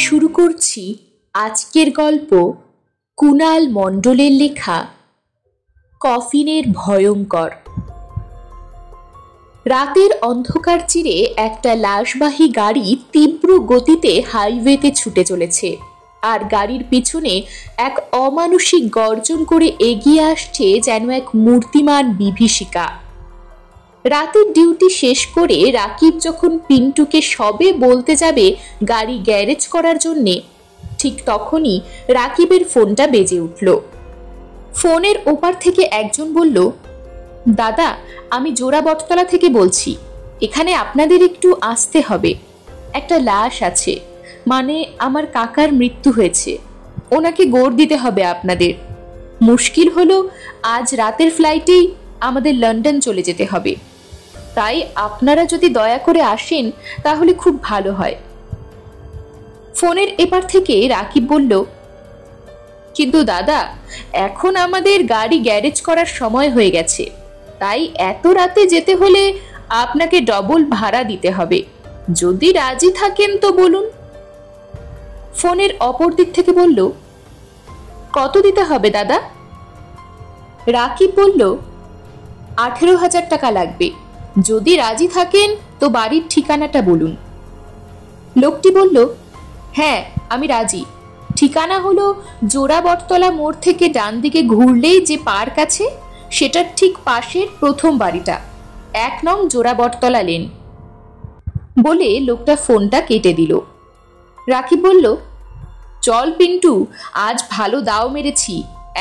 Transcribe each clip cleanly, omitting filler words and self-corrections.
শুরু করছি আজকের গল্প কুণাল মণ্ডলের লেখা কফিনের ভয়ঙ্কর। রাতের অন্ধকার চিরে একটা লাশবাহী গাড়ি তীব্র গতিতে হাইওয়েতে ছুটে চলেছে, আর গাড়ির পিছনে এক অমানুষিক গর্জন করে এগিয়ে আসছে যেন এক মূর্তিমান বিভীষিকা। রাতের ডিউটি শেষ করে রাকিব যখন পিন্টুকে সবে বলতে যাবে গাড়ি গ্যারেজ করার জন্যে, ঠিক তখনই রাকিবের ফোনটা বেজে উঠল। ফোনের ওপার থেকে একজন বলল, দাদা, আমি জোড়া বটতলা থেকে বলছি, এখানে আপনাদের একটু আসতে হবে। একটা লাশ আছে, মানে আমার কাকার মৃত্যু হয়েছে, ওনাকে গোর দিতে হবে আপনাদের। মুশকিল হলো আজ রাতের ফ্লাইটেই আমাদের লন্ডন চলে যেতে হবে, তাই আপনারা যদি দয়া করে আসেন তাহলে খুব ভালো হয়। ফোনের এপার থেকে রাকিব বলল, কিন্তু দাদা, এখন আমাদের গাড়ি গ্যারেজ করার সময় হয়ে গেছে, তাই এত রাতে যেতে হলে আপনাকে ডবল ভাড়া দিতে হবে। যদি রাজি থাকেন তো বলুন। ফোনের অপর দিক থেকে বলল, কত দিতে হবে দাদা? রাকিব বলল, 18,000 টাকা লাগবে। যদি রাজি থাকেন তো বাড়ির ঠিকানাটা বলুন। লোকটি বলল, হ্যাঁ আমি রাজি। ঠিকানা হলো জোড়া বটতলা মোড় থেকে ডান দিকে ঘুরলেই যে পার্ক আছে সেটার ঠিক পাশের প্রথম বাড়িটা, 1 নং জোড়া বটতলা লেন। বলে লোকটা ফোনটা কেটে দিল। রাকিব বলল, চল পিন্টু, আজ ভালো দাও মেরেছি,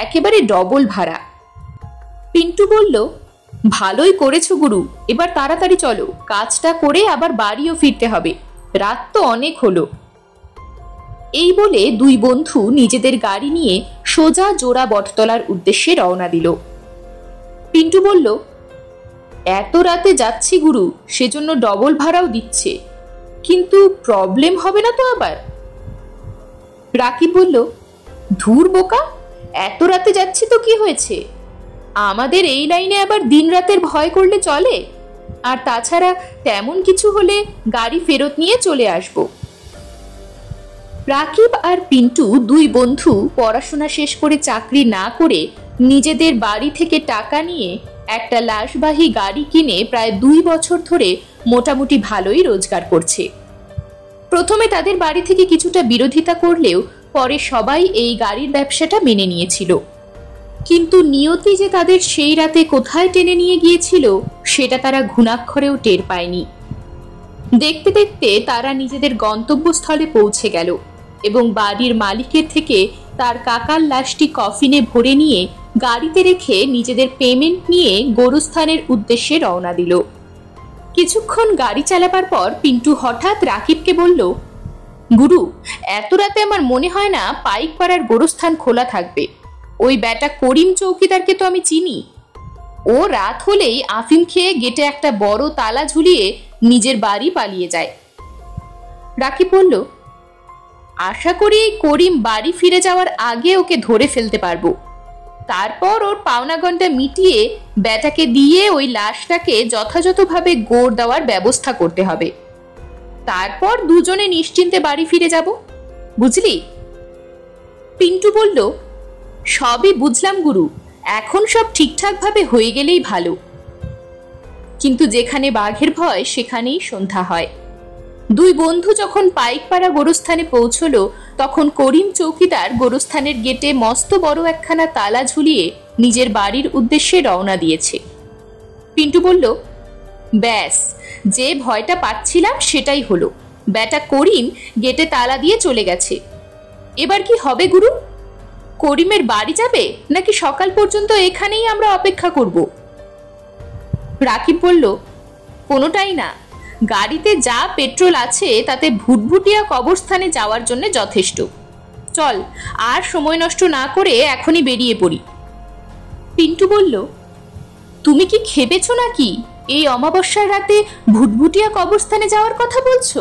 একেবারে ডবল ভাড়া। পিন্টু বলল, ভালোই করেছো গুরু, এবার তাড়াতাড়ি চলো, কাজটা করে আবার বাড়িও ফিরতে হবে, রাত তো অনেক হলো। এই বলে দুই বন্ধু নিজেদের গাড়ি নিয়ে সোজা জোড়া বটতলার উদ্দেশ্যে রওনা দিল। পিন্টু বলল, এত রাতে যাচ্ছি গুরু, সেজন্য ডবল ভাড়াও দিচ্ছে, কিন্তু প্রবলেম হবে না তো আবার? রাকিব বলল, ধুর বোকা, এত রাতে যাচ্ছি তো কি হয়েছে, আমাদের এই লাইনে আবার দিন রাতের ভয় করলে চলে? আর তাছাড়া তেমন কিছু হলে গাড়ি ফেরত নিয়ে চলে আসব। রাকিব আর পিন্টু দুই বন্ধু পড়াশোনা শেষ করে চাকরি না করে নিজেদের বাড়ি থেকে টাকা নিয়ে একটা লাশবাহী গাড়ি কিনে প্রায় 2 বছর ধরে মোটামুটি ভালোই রোজগার করছে। প্রথমে তাদের বাড়ি থেকে কিছুটা বিরোধিতা করলেও পরে সবাই এই গাড়ির ব্যবসাটা মেনে নিয়েছিল। কিন্তু নিয়তি যে তাদের সেই রাতে কোথায় টেনে নিয়ে গিয়েছিল সেটা তারা ঘুণাক্ষরেও টের পায়নি। দেখতে দেখতে তারা নিজেদের গন্তব্যস্থলে পৌঁছে গেল এবং বাড়ির মালিকের থেকে তার কাকার লাশটি কফিনে ভরে নিয়ে গাড়িতে রেখে নিজেদের পেমেন্ট নিয়ে গোরস্থানের উদ্দেশ্যে রওনা দিল। কিছুক্ষণ গাড়ি চালাবার পর পিন্টু হঠাৎ রাকিবকে বলল, গুরু, এত রাতে আমার মনে হয় না পাইকপাড়ার গোরস্থান খোলা থাকবে। ওই ব্যাটা করিম চৌকিদারকে তো আমি চিনি, ও রাত হলেই আফিম খেয়ে গেটে একটা বড় তালা ঝুলিয়ে নিজের বাড়ি পালিয়ে যায়। রাকিব বলল, আশা করি করিম বাড়ি ফিরে যাওয়ার আগে ওকে ধরে ফেলতে পারবো, তারপর ওর পাওনাগন্ডা মিটিয়ে ব্যাটাকে দিয়ে ওই লাশটাকে যথাযথভাবে গোর দেওয়ার ব্যবস্থা করতে হবে, তারপর দুজনে নিশ্চিন্তে বাড়ি ফিরে যাব, বুঝলি? পিন্টু বলল, সবই বুঝলাম গুরু, এখন সব ঠিকঠাক ভাবে হয়ে গেলেই ভালো, কিন্তু যেখানে বাঘের ভয় সেখানেই সন্ধ্যা হয়। দুই বন্ধু যখন পাইকপাড়া গোরস্থানে পৌঁছলো তখন করিম চৌকিদার গোরস্থানের গেটে মস্ত বড় একখানা তালা ঝুলিয়ে নিজের বাড়ির উদ্দেশ্যে রওনা দিয়েছে। পিন্টু বলল, ব্যাস, যে ভয়টা পাচ্ছিলাম সেটাই হলো, ব্যাটা করিম গেটে তালা দিয়ে চলে গেছে। এবার কি হবে গুরু? করিমের বাড়ি যাবে নাকি সকাল পর্যন্ত এখানেই আমরা অপেক্ষা করব? রাকিব বলল, কোনোটাই না, গাড়িতে যা পেট্রোল আছে তাতে ভুটভুটিয়া কবরস্থানে যাওয়ার জন্য যথেষ্ট। চল, আর সময় নষ্ট না করে এখনই বেরিয়ে পড়ি। পিন্টু বলল, তুমি কি খেপেছ নাকি? এই অমাবস্যার রাতে ভুটভুটিয়া কবরস্থানে যাওয়ার কথা বলছো?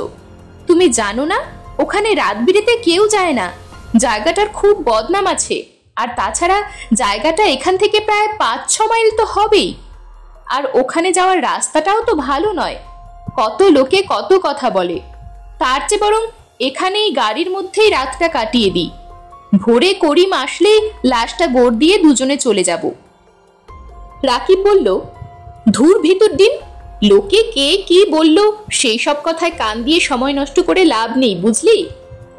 তুমি জানো না ওখানে রাত বিরেতে কেউ যায় না, জায়গাটার খুব বদনাম আছে, আর তাছাড়া জায়গাটা এখান থেকে প্রায় 5-6 মাইল তো হবেই, আর ওখানে যাওয়ার রাস্তাটাও তো ভালো নয়, কত লোকে কত কথা বলে, তার চেয়ে বরং এখানেই গাড়ির মধ্যেই রাতটা কাটিয়ে দিই। ভোরে করিম আসলেই লাশটা গোড় দিয়ে দুজনে চলে যাব। রাকিব বলল, ধুর ভিতর দিন, লোকে কে কি বলল সেই সব কথায় কান দিয়ে সময় নষ্ট করে লাভ নেই, বুঝলি?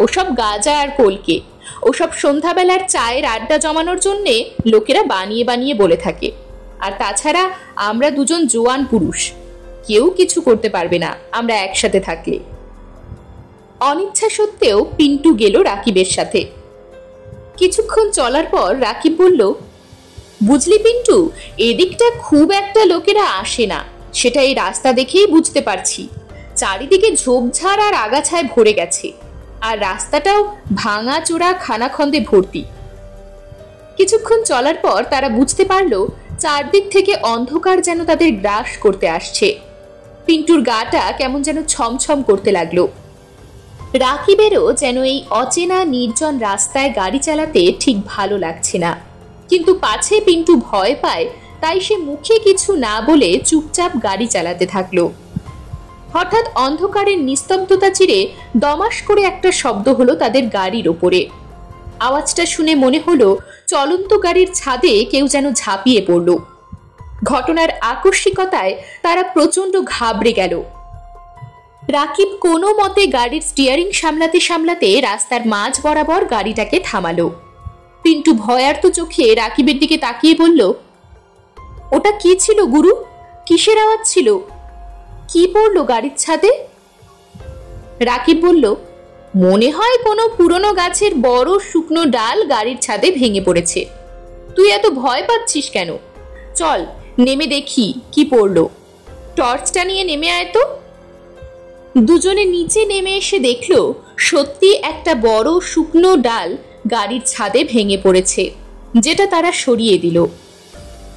ওসব গাঁজা আর কলকে, ওসব সন্ধ্যাবেলার চায়ের আড্ডা জমানোর জন্যে লোকেরা বানিয়ে বানিয়ে বলে থাকে। আর তাছাড়া আমরা দুজন জোয়ান পুরুষ, কেউ কিছু করতে পারবে না আমরা একসাথে থাকলে। অনিচ্ছা সত্ত্বেও পিন্টু গেল রাকিবের সাথে। কিছুক্ষণ চলার পর রাকিব বলল, বুঝলি পিন্টু, এদিকটা খুব একটা লোকেরা আসে না, সেটা এই রাস্তা দেখেই বুঝতে পারছি। চারিদিকে ঝোপঝাড় আর আগাছায় ভরে গেছে, আর রাস্তাটাও ভাঙা চোরা খানাখন্দে ভর্তি। কিছুক্ষণ চলার পর তারা বুঝতে পারল চারদিক থেকে অন্ধকার যেন তাদের গ্রাস করতে আসছে। পিন্টুর গাটা কেমন যেন ছমছম করতে লাগলো। রাকিবেরও যেন এই অচেনা নির্জন রাস্তায় গাড়ি চালাতে ঠিক ভালো লাগছে না, কিন্তু পাছে পিন্টু ভয় পায়, তাই সে মুখে কিছু না বলে চুপচাপ গাড়ি চালাতে থাকলো। হঠাৎ অন্ধকারের নিস্তব্ধতা চিরে দমাস করে একটা শব্দ হলো তাদের গাড়ির ওপরে। আওয়াজটা শুনে মনে হলো চলন্ত গাড়ির ছাদে কেউ যেন ঝাঁপিয়ে পড়ল। ঘটনার আকস্মিকতায় তারা প্রচন্ড ঘাবড়ে গেল। রাকিব কোনো মতে গাড়ির স্টিয়ারিং সামলাতে সামলাতে রাস্তার মাঝ বরাবর গাড়িটাকে থামালো। পিন্টু ভয়ার্ত চোখে রাকিবের দিকে তাকিয়ে বলল, ওটা কি ছিল গুরু? কিসের আওয়াজ ছিল? কি পড়লো গাড়ির ছাদে? রাকিব বলল, মনে হয় কোনো পুরনো গাছের বড় শুকনো ডাল গাড়ির ছাদে ভেঙে পড়েছে। তুই এত ভয় পাচ্ছিস কেন? চল নেমে দেখি কি পড়লো। টর্চটা নিয়ে নেমে আয় তো। দুজনে নিচে নেমে এসে দেখলো সত্যি একটা বড় শুকনো ডাল গাড়ির ছাদে ভেঙে পড়েছে, যেটা তারা সরিয়ে দিল।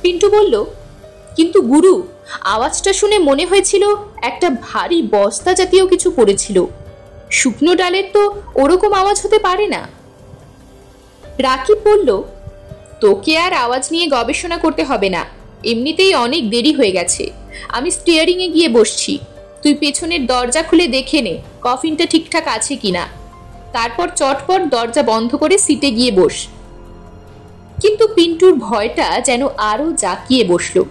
পিন্টু বলল, কিন্তু গুরু, আওয়াজটা শুনে মনে হয়েছিল একটা ভারী বস্তা জাতীয় কিছু পড়েছিল। শুকনো ডালের তো ওরকম আওয়াজ হতে পারে না। রাকিব বলল, তোকে আর আওয়াজ নিয়ে গবেষণা করতে হবে না, এমনিতেই অনেক দেরি হয়ে গেছে। আমি স্টিয়ারিংয়ে গিয়ে বসছি, তুই পেছনের দরজা খুলে দেখে নে কফিনটা ঠিকঠাক আছে কিনা, তারপর চটপট দরজা বন্ধ করে সিটে গিয়ে বস। কিন্তু পিন্টুর ভয়টা যেন আরো জাঁকিয়ে বসলো।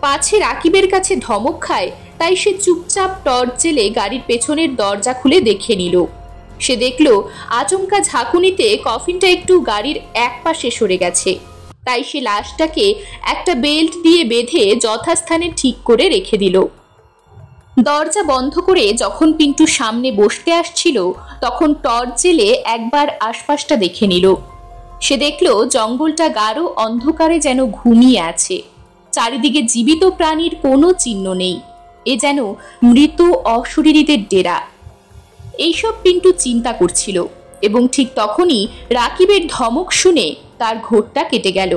পাছে রাকিবের কাছে ধমক খায়, তাই সে চুপচাপ টর্চ জেলে গাড়ির পেছনের দরজা খুলে দেখে নিল। সে দেখল আচমকা ঝাঁকুনিতে কফিনটা একটু গাড়ির এক পাশে সরে গেছে, তাই সে লাশটাকে একটা বেল্ট দিয়ে বেঁধে যথাস্থানে ঠিক করে রেখে দিল। দরজা বন্ধ করে যখন পিন্টু সামনে বসতে আসছিল, তখন টর্চ জেলে একবার আশপাশটা দেখে নিল। সে দেখল জঙ্গলটা গাঢ় অন্ধকারে যেন ঘুমিয়ে আছে, চারিদিকে জীবিত প্রাণীর কোনো চিহ্ন নেই। এ যেন মৃত অশরীরীদের ডেরা। এইসব পিন্টু চিন্তা করছিল, এবং ঠিক তখনই রাকিবের ধমক শুনে তার ঘোরটা কেটে গেল।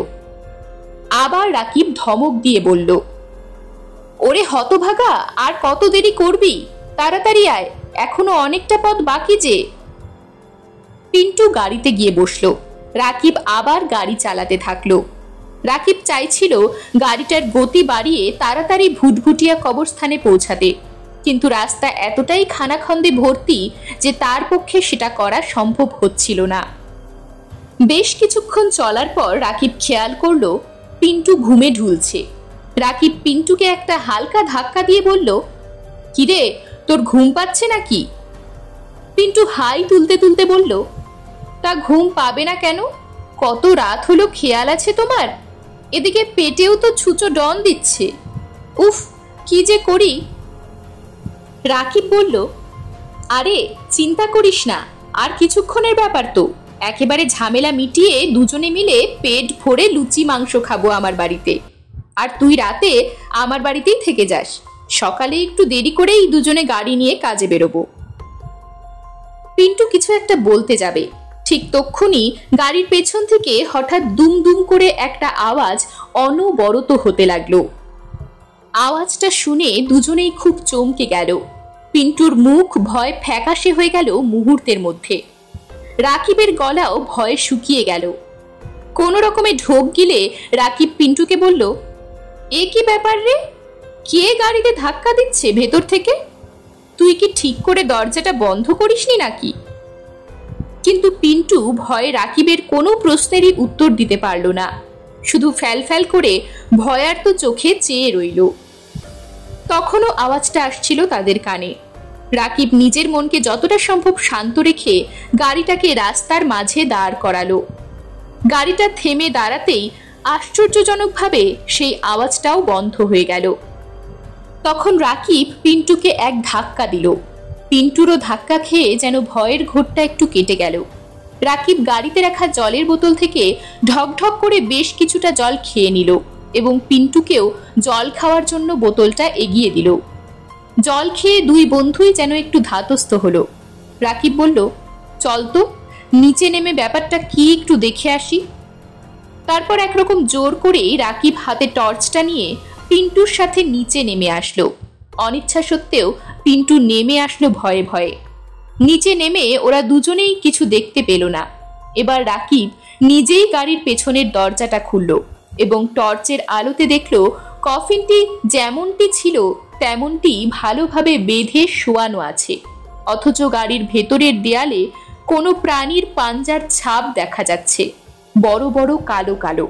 আবার রাকিব ধমক দিয়ে বলল, ওরে হতভাগা, আর কত দেরি করবি? তাড়াতাড়ি আয়, এখনো অনেকটা পথ বাকি যে। পিন্টু গাড়িতে গিয়ে বসলো। রাকিব আবার গাড়ি চালাতে থাকলো। রাকিব চাইছিল গাড়িটার গতি বাড়িয়ে তাড়াতাড়ি ভুটভুটিয়া কবরস্থানে পৌঁছাতে, কিন্তু রাস্তা এতটাই খানাখন্দে ভর্তি যে তার পক্ষে সেটা করা সম্ভব হচ্ছিল না। বেশ কিছুক্ষণ চলার পর রাকিব খেয়াল করলো পিন্টু ঘুমে ঢুলছে। রাকিব পিন্টুকে একটা হালকা ধাক্কা দিয়ে বলল, কিরে, তোর ঘুম পাচ্ছে নাকি? পিন্টু হাই তুলতে তুলতে বলল, তা ঘুম পাবে না কেন? কত রাত হলো, খেয়াল আছে তোমার? এদিকে পেটেও তো ছুঁচো ডন দিচ্ছে। উফ, কি যে করি। রাকিব বলল, আরে চিন্তা করিস না, আর কিছুক্ষণের ব্যাপার তো। একেবারে ঝামেলা মিটিয়ে দুজনে মিলে পেট ভরে লুচি মাংস খাবো আমার বাড়িতে। আর তুই রাতে আমার বাড়িতেই থেকে যাস, সকালে একটু দেরি করেই দুজনে গাড়ি নিয়ে কাজে বেরোবো। পিন্টু কিছু একটা বলতে যাবে, ঠিক তক্ষুনি গাড়ির পেছন থেকে হঠাৎ দুম দুম করে একটা আওয়াজ অনবরত হতে লাগলো। আওয়াজটা শুনে দুজনেই খুব চমকে গেল। পিন্টুর মুখ ভয় ফ্যাকাশে হয়ে গেল মুহূর্তের মধ্যে। রাকিবের গলাও ভয়ে শুকিয়ে গেল। কোনো রকমে ঢোক গিলে রাকিব পিন্টুকে বলল, এ কি ব্যাপার রে? কে গাড়িতে ধাক্কা দিচ্ছে ভেতর থেকে? তুই কি ঠিক করে দরজাটা বন্ধ করিসনি নাকি? কিন্তু পিন্টু ভয়ে রাকিবের কোনো প্রশ্নেরই উত্তর দিতে পারল না, শুধু ফ্যাল করে ভয়ার্ত চোখে চেয়ে রইল। তখনও আওয়াজটা আসছিল তাদের কানে। রাকিব নিজের মনকে যতটা সম্ভব শান্ত রেখে গাড়িটাকে রাস্তার মাঝে দাঁড় করালো। গাড়িটা থেমে দাঁড়াতেই আশ্চর্যজনকভাবে সেই আওয়াজটাও বন্ধ হয়ে গেল। তখন রাকিব পিন্টুকে এক ধাক্কা দিল। পিন্টুরও ধাক্কা খেয়ে যেন ভয়ের ঘোরটা একটু কেটে গেল। রাকিব গাড়িতে রাখা জলের বোতল থেকে ঢকঢক করে বেশ কিছুটা জল খেয়ে নিল এবং পিন্টুকেও জল খাওয়ার জন্য বোতলটা এগিয়ে দিল। জল খেয়ে দুই বন্ধুই যেন একটু ধাতস্থ হলো। রাকিব বলল, চল তো নিচে নেমে ব্যাপারটা কি একটু দেখে আসি। তারপর একরকম জোর করেই রাকিব হাতে টর্চটা নিয়ে পিন্টুর সাথে নিচে নেমে আসলো। অনিচ্ছা সত্ত্বেও পিন্টু নেমে আসলো ভয়ে ভয়ে। নিচে নেমে ওরা দুজনেই কিছু দেখতে পেল না। এবার রাকিব নিজেই গাড়ির পেছনের দরজাটা খুলল এবং টর্চের আলোতে দেখল কফিনটি যেমনটি ছিল তেমনটি ভালোভাবে বেঁধে শোয়ানো আছে, অথচ গাড়ির ভেতরের দেয়ালে কোনো প্রাণীর পাঞ্জার ছাপ দেখা যাচ্ছে, বড় বড় কালো কালো।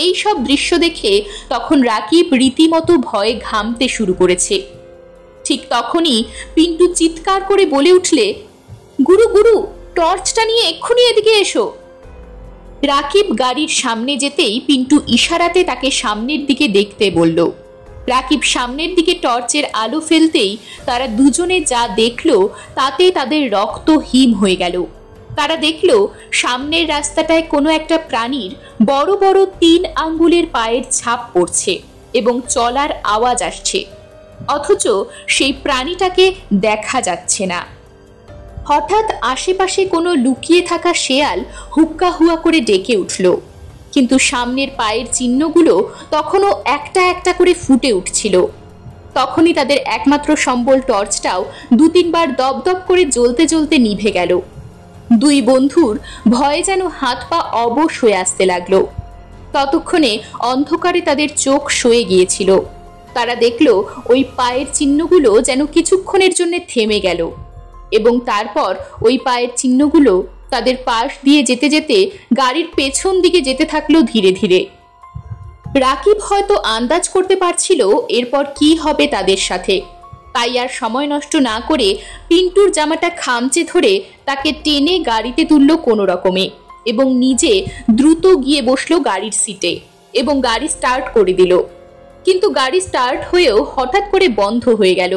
এই সব দৃশ্য দেখে তখন রাকিব রীতিমতো ভয়ে ঘামতে শুরু করেছে। ঠিক তখনই পিন্টু চিৎকার করে বলে উঠলে, গুরু গুরু, টর্চটা নিয়ে এক্ষুনি এদিকে এসো। রাকিব গাড়ির সামনে যেতেই পিন্টু ইশারাতে তাকে সামনের দিকে দেখতে বলল। রাকিব সামনের দিকে টর্চের আলো ফেলতেই তারা দুজনে যা দেখল তাতে তাদের রক্ত হিম হয়ে গেল। তারা দেখল সামনের রাস্তাটায় কোনো একটা প্রাণীর বড় বড় 3 আঙ্গুলের পায়ের ছাপ পড়ছে এবং চলার আওয়াজ আসছে, অথচ সেই প্রাণীটাকে দেখা যাচ্ছে না। হঠাৎ আশেপাশে কোনো লুকিয়ে থাকা শেয়াল হুক্কা হুয়া করে ডেকে উঠল, কিন্তু সামনের পায়ের চিহ্নগুলো তখনও একটা একটা করে ফুটে উঠছিল। তখনই তাদের একমাত্র সম্বল টর্চটাও 2-3 বার দপদপ করে জ্বলতে জ্বলতে নিভে গেল। দুই বন্ধুর ভয়ে যেন হাত পা অবশ হয়ে আসতে লাগলো। ততক্ষণে অন্ধকারে তাদের চোখ সয়ে গিয়েছিল। তারা দেখল ওই পায়ের চিহ্নগুলো যেন কিছুক্ষণের জন্য থেমে গেল এবং তারপর ওই পায়ের চিহ্নগুলো তাদের পাশ দিয়ে যেতে যেতে গাড়ির পেছন দিকে যেতে থাকলো ধীরে ধীরে। রাকিব হয়তো আন্দাজ করতে পারছিল এরপর কি হবে তাদের সাথে, তাই আর সময় নষ্ট না করে পিন্টুর জামাটা খামচে ধরে তাকে টেনে গাড়িতে তুললো কোনো রকমে এবং নিজে দ্রুত গিয়ে বসলো গাড়ির সিটে এবং গাড়ি স্টার্ট করে দিল। কিন্তু গাড়ি স্টার্ট হয়েও হঠাৎ করে বন্ধ হয়ে গেল,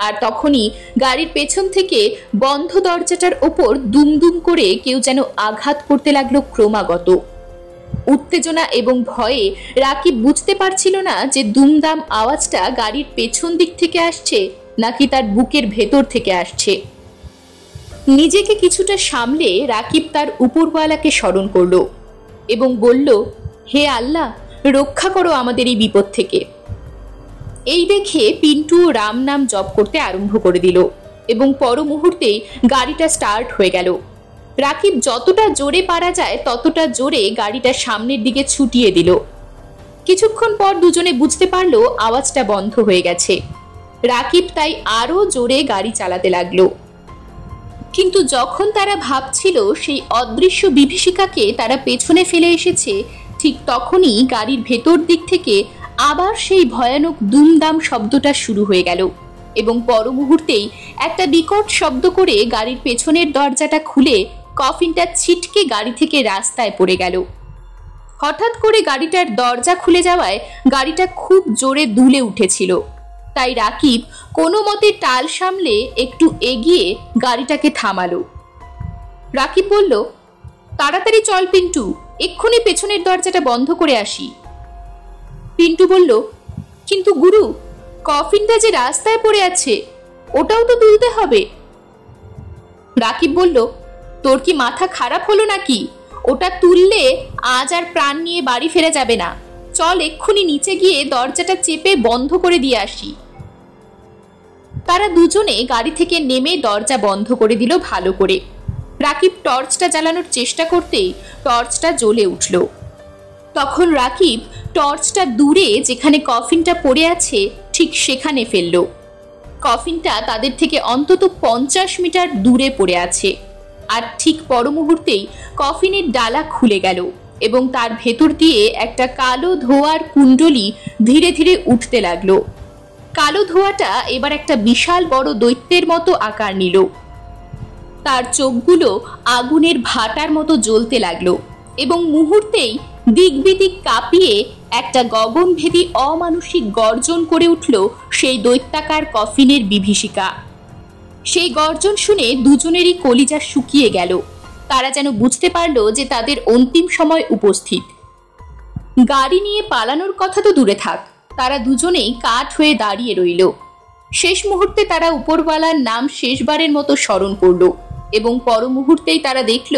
আর তখনই গাড়ির পেছন থেকে বন্ধ দরজাটার ওপর দুমদুম করে কেউ যেন আঘাত করতে লাগলো ক্রমাগত। উত্তেজনা এবং ভয়ে রাকিব বুঝতে পারছিল না যে দুমদাম আওয়াজটা গাড়ির পেছন দিক থেকে আসছে নাকি তার বুকের ভেতর থেকে আসছে। নিজেকে কিছুটা সামলে রাকিব তার উপরওয়ালাকে স্মরণ করলো এবং বলল, হে আল্লাহ, রক্ষা করো আমাদের এই বিপদ থেকে। এই দেখে পিন্টু রাম নাম জপ করতে আরম্ভ করে দিল এবং পর মুহূর্তেই গাড়িটা স্টার্ট হয়ে গেল। রাকিব যতটা জোরে পারা যায় ততটা জোরে গাড়িটা সামনের দিকে ছুটিয়ে দিল। কিছুক্ষণ পর দুজনে বুঝতে পারলো আওয়াজটা বন্ধ হয়ে গেছে। রাকিব তাই আরো জোরে গাড়ি চালাতে লাগলো। কিন্তু যখন তারা ভাবছিল সেই অদৃশ্য বিভীষিকাকে তারা পেছনে ফেলে এসেছে, ঠিক তখনই গাড়ির ভেতর দিক থেকে আবার সেই ভয়ানক দুমদাম শব্দটা শুরু হয়ে গেল এবং পর মুহূর্তেই একটা বিকট শব্দ করে গাড়ির পেছনের দরজাটা খুলে কফিনটা ছিটকে গাড়ি থেকে রাস্তায় পড়ে গেল। হঠাৎ করে গাড়িটার দরজা খুলে যাওয়ায় গাড়িটা খুব জোরে দুলে উঠেছিল, তাই রাকিব কোনো মতে টাল সামলে একটু এগিয়ে গাড়িটাকে থামালো। রাকিব বলল, তাড়াতাড়ি চল পিন্টু, এক্ষুনি পেছনের দরজাটা বন্ধ করে আসি। পিন্টু বলল, কিন্তু গুরু, কফিনটা যে রাস্তায় পড়ে আছে ওটাও তো তুলতে হবে। রাকিব বলল, তোর কি মাথা খারাপ হলো নাকি? ওটা তুললে আজ আর প্রাণ নিয়ে বাড়ি ফেরা যাবে না। চল এক্ষুনি নিচে গিয়ে দরজাটা চেপে বন্ধ করে দিয়ে আসি। তারা দুজনে গাড়ি থেকে নেমে দরজা বন্ধ করে দিল ভালো করে। রাকিব টর্চটা জ্বালানোর চেষ্টা করতেই টর্চটা জ্বলে উঠল। তখন রাকিব টর্চটা দূরে যেখানে কফিনটা পড়ে আছে ঠিক সেখানে ফেলল। কফিনটা তাদের থেকে অন্তত 50 মিটার দূরে পড়ে আছে। আর ঠিক পর মুহূর্তেই কফিনের ডালা খুলে গেল এবং তার ভেতর দিয়ে একটা কালো ধোঁয়ার কুণ্ডলী ধীরে ধীরে উঠতে লাগলো। কালো ধোঁয়াটা এবার একটা বিশাল বড় দৈত্যের মতো আকার নিল। তার চোখগুলো আগুনের ভাটার মতো জ্বলতে লাগলো এবং মুহূর্তেই দিক বিদিক কাঁপিয়ে একটা গগনভেদী অমানুষিক গর্জন করে উঠল সেই দৈত্যাকার কফিনের বিভীষিকা। সেই গর্জন শুনে দুজনেরই কলিজা শুকিয়ে গেল। তারা যেন বুঝতে পারল যে তাদের অন্তিম সময় উপস্থিত। গাড়ি নিয়ে পালানোর কথা তো দূরে থাক, তারা দুজনেই কাঠ হয়ে দাঁড়িয়ে রইল। শেষ মুহূর্তে তারা উপরওয়ালার নাম শেষবারের মতো স্মরণ করল এবং পর মুহূর্তেই তারা দেখল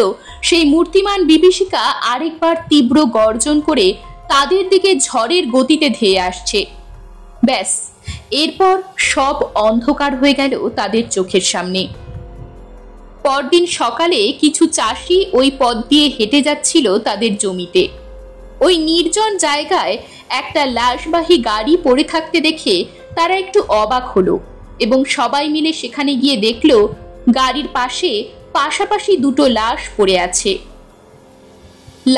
সেই মূর্তিমান বিভীষিকা আরেকবার তীব্র গর্জন করে তাদের দিকে ঝড়ের গতিতে ধেয়ে আসছে। ব্যাস, এরপর সব অন্ধকার হয়ে গেল তাদের চোখের সামনে। পরদিন সকালে কিছু চাষি ওই পথ দিয়ে হেঁটে যাচ্ছিল তাদের জমিতে। ওই নির্জন জায়গায় একটা লাশবাহী গাড়ি পড়ে থাকতে দেখে তারা একটু অবাক হলো এবং সবাই মিলে সেখানে গিয়ে দেখল গাড়ির পাশে পাশাপাশি দুটো লাশ পড়ে আছে।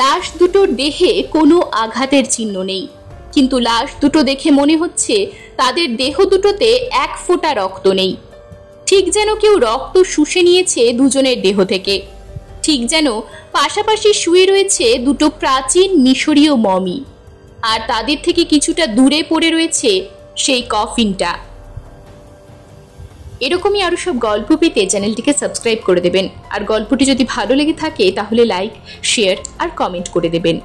লাশ দুটোর দেহে কোনো আঘাতের চিহ্ন নেই, কিন্তু লাশ দুটো দেখে মনে হচ্ছে তাদের দেহ দুটোতে এক ফোঁটা রক্ত নেই। ঠিক যেন কেউ রক্ত শুষে নিয়েছে দুজনের দেহ থেকে। ঠিক যেন পাশাপাশি শুয়ে রয়েছে দুটো প্রাচীন মিশরীয় মমি, আর তাদের থেকে কিছুটা দূরে পড়ে রয়েছে সেই কফিনটা। এরকমই আরো সব গল্প পেতে চ্যানেলটিকে সাবস্ক্রাইব করে দেবেন। আর গল্পটি যদি ভালো লেগে থাকে তাহলে লাইক, শেয়ার আর কমেন্ট করে দেবেন।